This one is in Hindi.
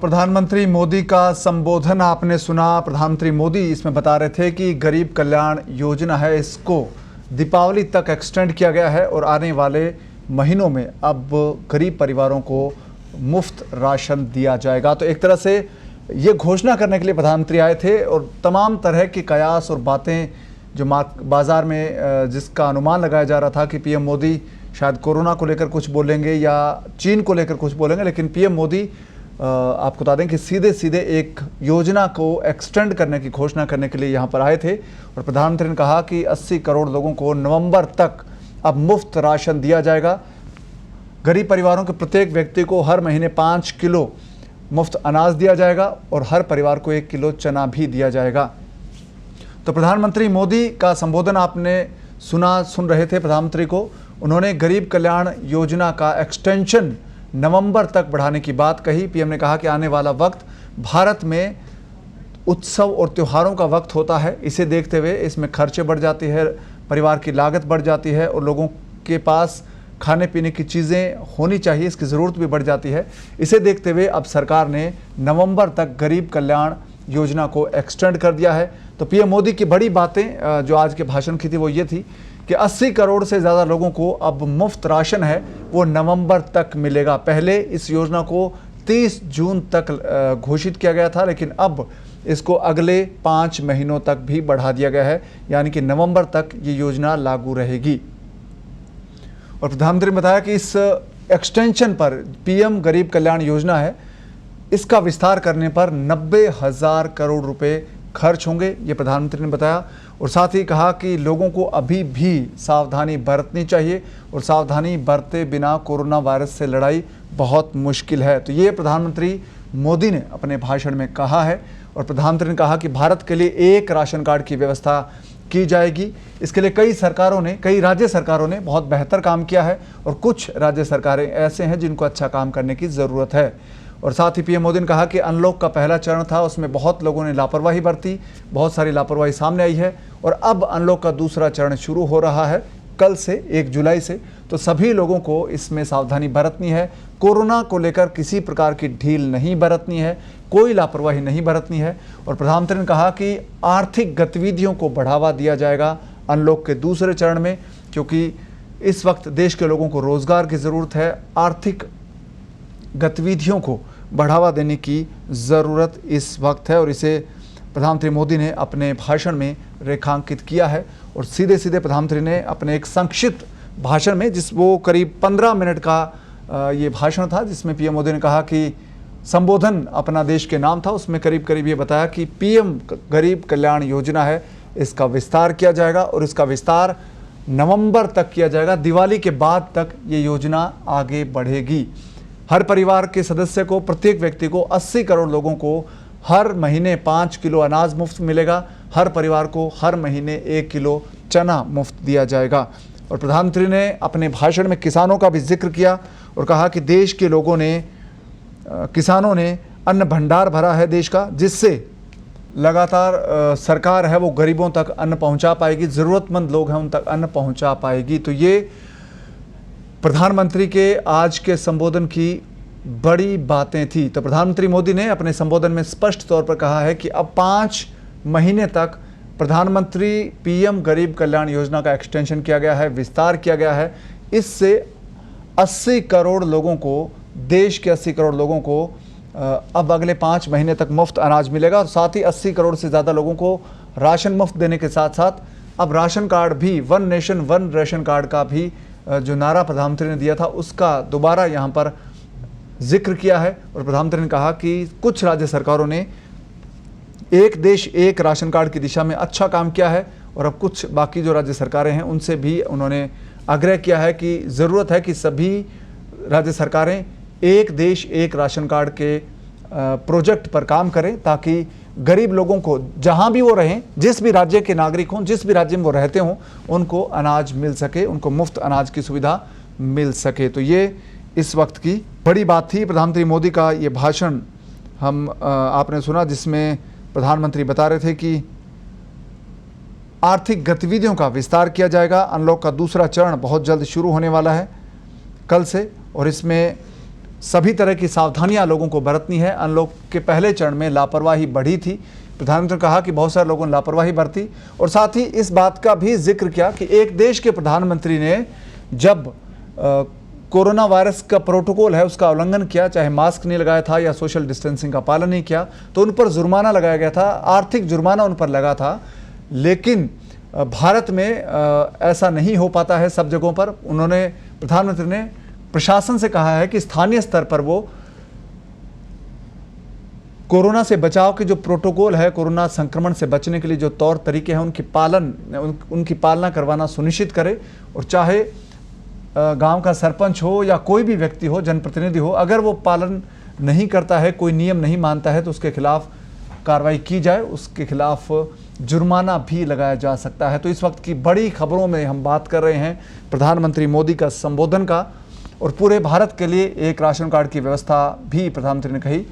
प्रधानमंत्री मोदी का संबोधन आपने सुना। प्रधानमंत्री मोदी इसमें बता रहे थे कि गरीब कल्याण योजना है, इसको दीपावली तक एक्सटेंड किया गया है और आने वाले महीनों में अब गरीब परिवारों को मुफ्त राशन दिया जाएगा। तो एक तरह से ये घोषणा करने के लिए प्रधानमंत्री आए थे और तमाम तरह की कयास और बातें जो बाज़ार में जिसका अनुमान लगाया जा रहा था कि पीएम मोदी शायद कोरोना को लेकर कुछ बोलेंगे या चीन को लेकर कुछ बोलेंगे, लेकिन पीएम मोदी आपको बता दें कि सीधे सीधे एक योजना को एक्सटेंड करने की घोषणा करने के लिए यहाँ पर आए थे। और प्रधानमंत्री ने कहा कि 80 करोड़ लोगों को नवंबर तक अब मुफ्त राशन दिया जाएगा। गरीब परिवारों के प्रत्येक व्यक्ति को हर महीने 5 किलो मुफ्त अनाज दिया जाएगा और हर परिवार को 1 किलो चना भी दिया जाएगा। तो प्रधानमंत्री मोदी का संबोधन आपने सुन रहे थे प्रधानमंत्री को। उन्होंने गरीब कल्याण योजना का एक्सटेंशन नवंबर तक बढ़ाने की बात कही। पीएम ने कहा कि आने वाला वक्त भारत में उत्सव और त्योहारों का वक्त होता है। इसे देखते हुए इसमें खर्चे बढ़ जाती है, परिवार की लागत बढ़ जाती है और लोगों के पास खाने पीने की चीज़ें होनी चाहिए, इसकी ज़रूरत भी बढ़ जाती है। इसे देखते हुए अब सरकार ने नवंबर तक गरीब कल्याण योजना को एक्सटेंड कर दिया है। तो पीएम मोदी की बड़ी बातें जो आज के भाषण की थी वो ये थी कि 80 करोड़ से ज़्यादा लोगों को अब मुफ्त राशन है वो नवंबर तक मिलेगा। पहले इस योजना को 30 जून तक घोषित किया गया था, लेकिन अब इसको अगले 5 महीनों तक भी बढ़ा दिया गया है, यानी कि नवंबर तक ये योजना लागू रहेगी। और प्रधानमंत्री ने बताया कि इस एक्सटेंशन पर पीएम गरीब कल्याण योजना है, इसका विस्तार करने पर 90,000 करोड़ रुपए खर्च होंगे, ये प्रधानमंत्री ने बताया। और साथ ही कहा कि लोगों को अभी भी सावधानी बरतनी चाहिए और सावधानी बरते बिना कोरोना वायरस से लड़ाई बहुत मुश्किल है। तो ये प्रधानमंत्री मोदी ने अपने भाषण में कहा है। और प्रधानमंत्री ने कहा कि भारत के लिए एक राशन कार्ड की व्यवस्था की जाएगी। इसके लिए कई राज्य सरकारों ने बहुत बेहतर काम किया है और कुछ राज्य सरकारें ऐसे हैं जिनको अच्छा काम करने की ज़रूरत है। और साथ ही पीएम मोदी ने कहा कि अनलॉक का पहला चरण था, उसमें बहुत लोगों ने लापरवाही बरती, बहुत सारी लापरवाही सामने आई है और अब अनलॉक का दूसरा चरण शुरू हो रहा है कल से 1 जुलाई से। तो सभी लोगों को इसमें सावधानी बरतनी है, कोरोना को लेकर किसी प्रकार की ढील नहीं बरतनी है, कोई लापरवाही नहीं बरतनी है। और प्रधानमंत्री ने कहा कि आर्थिक गतिविधियों को बढ़ावा दिया जाएगा अनलॉक के दूसरे चरण में, क्योंकि इस वक्त देश के लोगों को रोज़गार की ज़रूरत है, आर्थिक गतिविधियों को बढ़ावा देने की ज़रूरत इस वक्त है। और इसे प्रधानमंत्री मोदी ने अपने भाषण में रेखांकित किया है। और सीधे सीधे प्रधानमंत्री ने अपने एक संक्षिप्त भाषण में, वो करीब 15 मिनट का ये भाषण था, जिसमें पीएम मोदी ने कहा कि संबोधन अपना देश के नाम था, उसमें करीब करीब ये बताया कि पीएम गरीब कल्याण योजना है, इसका विस्तार किया जाएगा और इसका विस्तार नवंबर तक किया जाएगा। दिवाली के बाद तक ये योजना आगे बढ़ेगी। हर परिवार के सदस्य को, प्रत्येक व्यक्ति को, 80 करोड़ लोगों को हर महीने 5 किलो अनाज मुफ्त मिलेगा। हर परिवार को हर महीने 1 किलो चना मुफ्त दिया जाएगा। और प्रधानमंत्री ने अपने भाषण में किसानों का भी जिक्र किया और कहा कि देश के लोगों ने, किसानों ने अन्न भंडार भरा है देश का, जिससे लगातार सरकार है वो गरीबों तक अन्न पहुंचा पाएगी, ज़रूरतमंद लोग हैं उन तक अन्न पहुंचा पाएगी। तो ये प्रधानमंत्री के आज के संबोधन की बड़ी बातें थी। तो प्रधानमंत्री मोदी ने अपने संबोधन में स्पष्ट तौर पर कहा है कि अब 5 महीने तक प्रधानमंत्री पीएम गरीब कल्याण योजना का एक्सटेंशन किया गया है, विस्तार किया गया है। इससे 80 करोड़ लोगों को, देश के 80 करोड़ लोगों को अब अगले 5 महीने तक मुफ्त अनाज मिलेगा। और साथ ही 80 करोड़ से ज़्यादा लोगों को राशन मुफ्त देने के साथ साथ अब राशन कार्ड भी, 1 नेशन 1 राशन कार्ड का भी जो नारा प्रधानमंत्री ने दिया था उसका दोबारा यहाँ पर जिक्र किया है। और प्रधानमंत्री ने कहा कि कुछ राज्य सरकारों ने एक देश एक राशन कार्ड की दिशा में अच्छा काम किया है और अब कुछ बाकी जो राज्य सरकारें हैं उनसे भी उन्होंने आग्रह किया है कि ज़रूरत है कि सभी राज्य सरकारें एक देश एक राशन कार्ड के प्रोजेक्ट पर काम करें, ताकि गरीब लोगों को जहां भी वो रहें, जिस भी राज्य के नागरिक हों, जिस भी राज्य में वो रहते हों, उनको अनाज मिल सके, उनको मुफ्त अनाज की सुविधा मिल सके। तो ये इस वक्त की बड़ी बात थी। प्रधानमंत्री मोदी का ये भाषण आपने सुना, जिसमें प्रधानमंत्री बता रहे थे कि आर्थिक गतिविधियों का विस्तार किया जाएगा। अनलॉक का दूसरा चरण बहुत जल्द शुरू होने वाला है कल से, और इसमें सभी तरह की सावधानियां लोगों को बरतनी है। अनलॉक के पहले चरण में लापरवाही बढ़ी थी। प्रधानमंत्री ने कहा कि बहुत सारे लोगों ने लापरवाही बरती और साथ ही इस बात का भी जिक्र किया कि एक देश के प्रधानमंत्री ने जब कोरोना वायरस का प्रोटोकॉल है उसका उल्लंघन किया, चाहे मास्क नहीं लगाया था या सोशल डिस्टेंसिंग का पालन नहीं किया, तो उन पर जुर्माना लगाया गया था, आर्थिक जुर्माना उन पर लगा था। लेकिन भारत में ऐसा नहीं हो पाता है सब जगहों पर। प्रधानमंत्री ने प्रशासन से कहा है कि स्थानीय स्तर पर वो कोरोना से बचाव के जो प्रोटोकॉल है, कोरोना संक्रमण से बचने के लिए जो तौर तरीके हैं उनकी पालना करवाना सुनिश्चित करे। और चाहे गांव का सरपंच हो या कोई भी व्यक्ति हो, जनप्रतिनिधि हो, अगर वो पालन नहीं करता है, कोई नियम नहीं मानता है, तो उसके खिलाफ कार्रवाई की जाए, उसके खिलाफ जुर्माना भी लगाया जा सकता है। तो इस वक्त की बड़ी खबरों में हम बात कर रहे हैं प्रधानमंत्री मोदी का संबोधन का, और पूरे भारत के लिए एक राशन कार्ड की व्यवस्था भी प्रधानमंत्री ने कही।